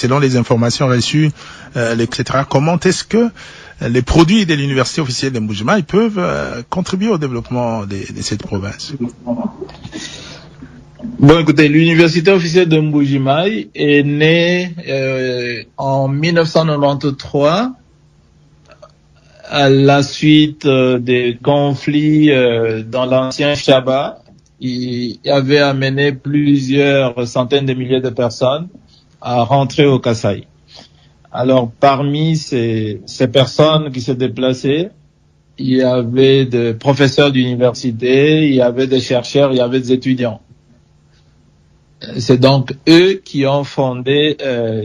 selon les informations reçues, etc. Comment est-ce que les produits de l'université officielle de Mbuji-Mayi peuvent contribuer au développement de cette province? Bon, écoutez, l'université officielle de Mbuji-Mayi est née en 1993 à la suite des conflits dans l'ancien Chaba. Il avait amené plusieurs centaines de milliers de personnes à rentrer au Kasaï. Alors, parmi ces personnes qui se déplaçaient, il y avait des professeurs d'université, il y avait des chercheurs, il y avait des étudiants. C'est donc eux qui ont fondé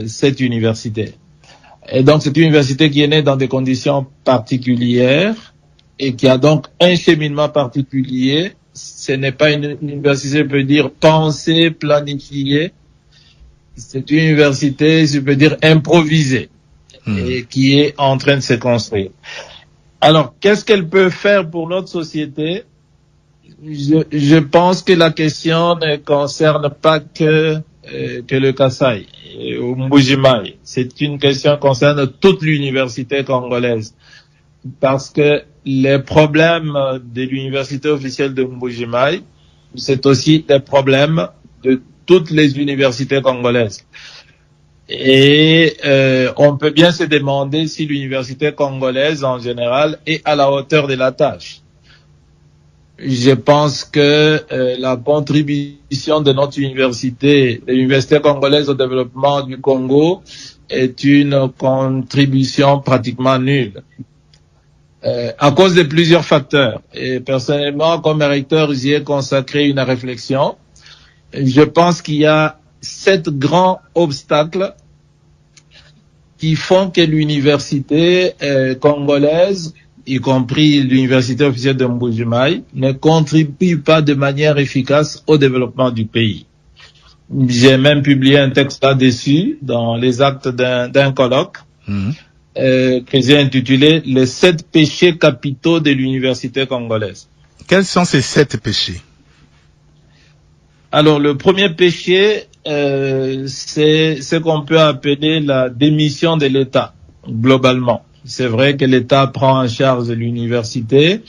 cette université. Et donc, c'est une université qui est née dans des conditions particulières et qui a donc un cheminement particulier. Ce n'est pas une université, je peux dire, pensée, planifiée. C'est une université, je peux dire, improvisée et qui est en train de se construire. Alors, qu'est-ce qu'elle peut faire pour notre société? Je pense que la question ne concerne pas que le Kasaï ou Mbuji-Mayi. C'est une question qui concerne toute l'université congolaise. Parce que les problèmes de l'université officielle de Mbuji-Mayi, c'est aussi des problèmes de toutes les universités congolaises. Et on peut bien se demander si l'université congolaise en général est à la hauteur de la tâche. Je pense que la contribution de notre université, de l'université congolaise au développement du Congo, est une contribution pratiquement nulle. À cause de plusieurs facteurs. Et personnellement, comme recteur, j'y ai consacré une réflexion. Je pense qu'il y a 7 grands obstacles qui font que l'université congolaise, y compris l'université officielle de Mbuji-Mayi, ne contribue pas de manière efficace au développement du pays. J'ai même publié un texte là-dessus dans les actes d'un colloque que j'ai intitulé « Les 7 péchés capitaux de l'université congolaise ». Quels sont ces 7 péchés? Alors, le premier péché, c'est ce qu'on peut appeler la démission de l'État, globalement. C'est vrai que l'État prend en charge l'université,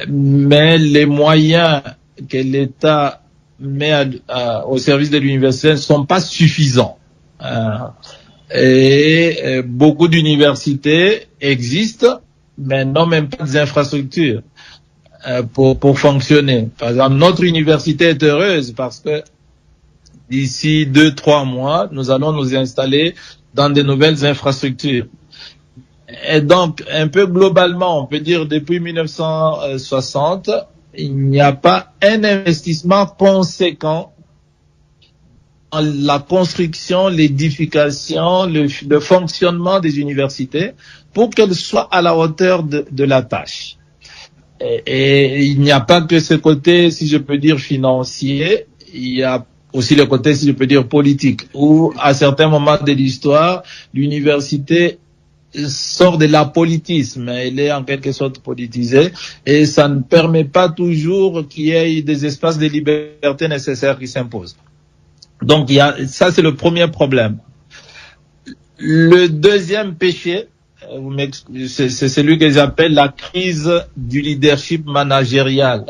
mais les moyens que l'État met au service de l'université ne sont pas suffisants. Et beaucoup d'universités existent, mais n'ont même pas des infrastructures pour fonctionner. Par exemple, notre université est heureuse parce que d'ici 2-3 mois, nous allons nous installer dans de nouvelles infrastructures. Et donc, un peu globalement, on peut dire depuis 1960, il n'y a pas un investissement conséquent dans la construction, l'édification, le fonctionnement des universités pour qu'elles soient à la hauteur de la tâche. Et il n'y a pas que ce côté, si je peux dire, financier, il y a aussi le côté, si je peux dire, politique, où à certains moments de l'histoire, l'université sort de l'apolitisme, elle est en quelque sorte politisée, et ça ne permet pas toujours qu'il y ait des espaces de liberté nécessaires qui s'imposent. Donc ça c'est le premier problème. Le deuxième péché, c'est celui que j'appelle la crise du leadership managérial.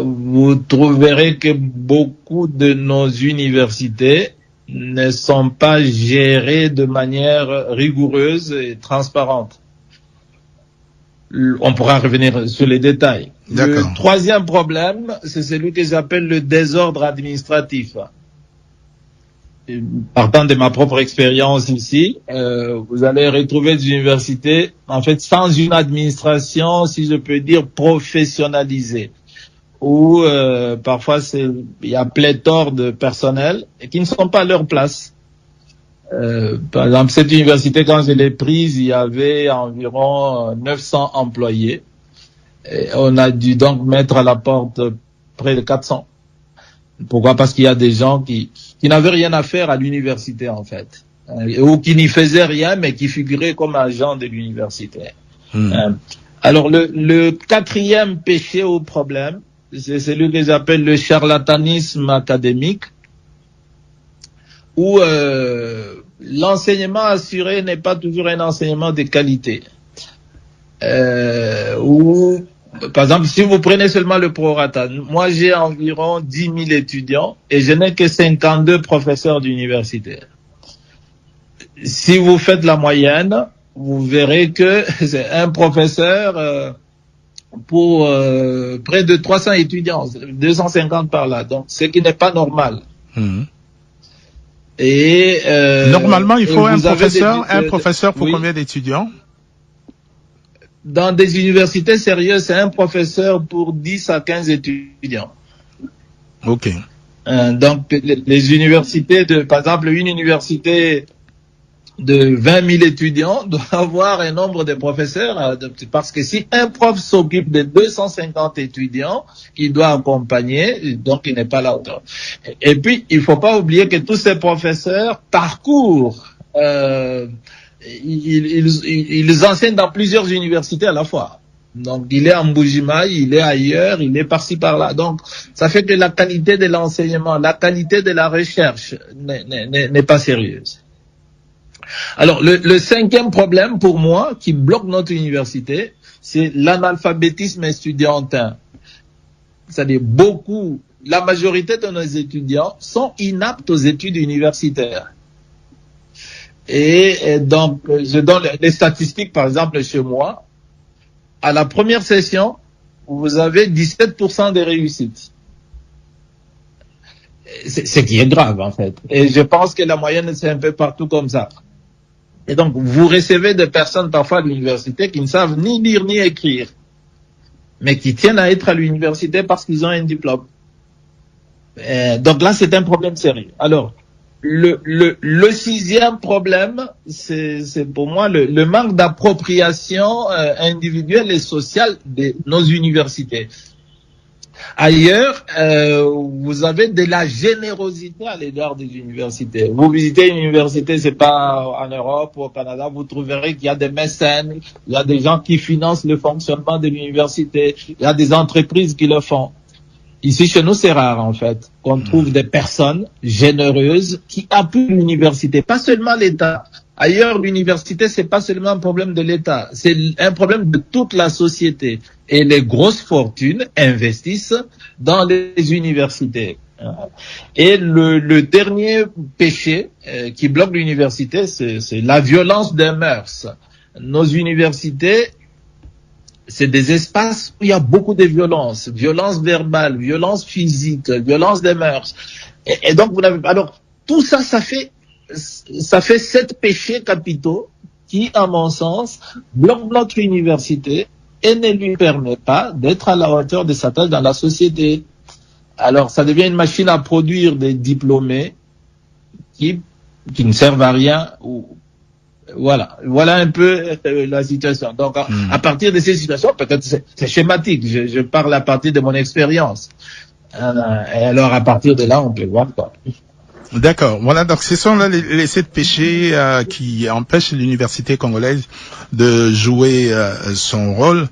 Vous trouverez que beaucoup de nos universités ne sont pas gérées de manière rigoureuse et transparente. On pourra revenir sur les détails. Le troisième problème, c'est celui que j'appelle le désordre administratif. Partant de ma propre expérience ici, vous allez retrouver des universités, en fait, sans une administration, si je peux dire, professionnalisée, où parfois il y a pléthore de personnel et qui ne sont pas à leur place. Par exemple, cette université, quand je l'ai prise, il y avait environ 900 employés. Et on a dû donc mettre à la porte près de 400. Pourquoi? Parce qu'il y a des gens qui n'avaient rien à faire à l'université, en fait. Ou qui n'y faisaient rien, mais qui figuraient comme agents de l'université. Alors, le quatrième péché ou problème, c'est celui que j'appelle le charlatanisme académique, où l'enseignement assuré n'est pas toujours un enseignement de qualité. Où, par exemple, si vous prenez seulement le prorata, moi j'ai environ 10 000 étudiants et je n'ai que 52 professeurs d'université. Si vous faites la moyenne, vous verrez que c'est un professeur pour près de 300 étudiants, 250 par là, donc ce qui n'est pas normal. Et normalement, il faut un professeur pour combien d'étudiants? Dans des universités sérieuses, c'est un professeur pour 10 à 15 étudiants. Ok. Donc, les universités par exemple, une université de 20 000 étudiants doit avoir un nombre de professeurs, parce que si un prof s'occupe de 250 étudiants qu'il doit accompagner, donc il n'est pas là. Et puis, il faut pas oublier que tous ces professeurs parcourent, ils enseignent dans plusieurs universités à la fois. Donc, il est en Mbuji-Mayi, il est ailleurs, il est par-ci par-là. Donc, ça fait que la qualité de l'enseignement, la qualité de la recherche n'est pas sérieuse. Alors, le cinquième problème pour moi qui bloque notre université, c'est l'analphabétisme estudiantin. C'est-à-dire la majorité de nos étudiants sont inaptes aux études universitaires. Et donc, je donne les statistiques, par exemple, chez moi. À la première session, vous avez 17% de réussite. Ce qui est grave, en fait. Et je pense que la moyenne, c'est un peu partout comme ça. Et donc, vous recevez des personnes parfois de l'université qui ne savent ni lire ni écrire, mais qui tiennent à être à l'université parce qu'ils ont un diplôme. Donc là, c'est un problème sérieux. Alors, le sixième problème, c'est pour moi le manque d'appropriation individuelle et sociale de nos universités. Ailleurs, vous avez de la générosité à l'égard des universités. Vous visitez une université, c'est pas en Europe ou au Canada, vous trouverez qu'il y a des mécènes, il y a des gens qui financent le fonctionnement de l'université, il y a des entreprises qui le font. Ici, chez nous, c'est rare, en fait, qu'on trouve des personnes généreuses qui appuient l'université, pas seulement l'État. Ailleurs, l'université, c'est pas seulement un problème de l'État, c'est un problème de toute la société. Et les grosses fortunes investissent dans les universités. Et le dernier péché qui bloque l'université, c'est la violence des mœurs. Nos universités, c'est des espaces où il y a beaucoup de violence, violence verbale, violence physique, violence des mœurs. Et donc, alors, tout ça, ça fait 7 péchés capitaux qui, à mon sens, bloquent notre université et ne lui permet pas d'être à la hauteur de sa tâche dans la société. Alors, ça devient une machine à produire des diplômés qui ne servent à rien. Voilà un peu la situation. Donc, à partir de ces situations, peut-être c'est schématique, je parle à partir de mon expérience. Et alors, à partir de là, on peut voir quoi. D'accord. Voilà, donc ce sont là les 7 péchés qui empêchent l'université congolaise de jouer son rôle.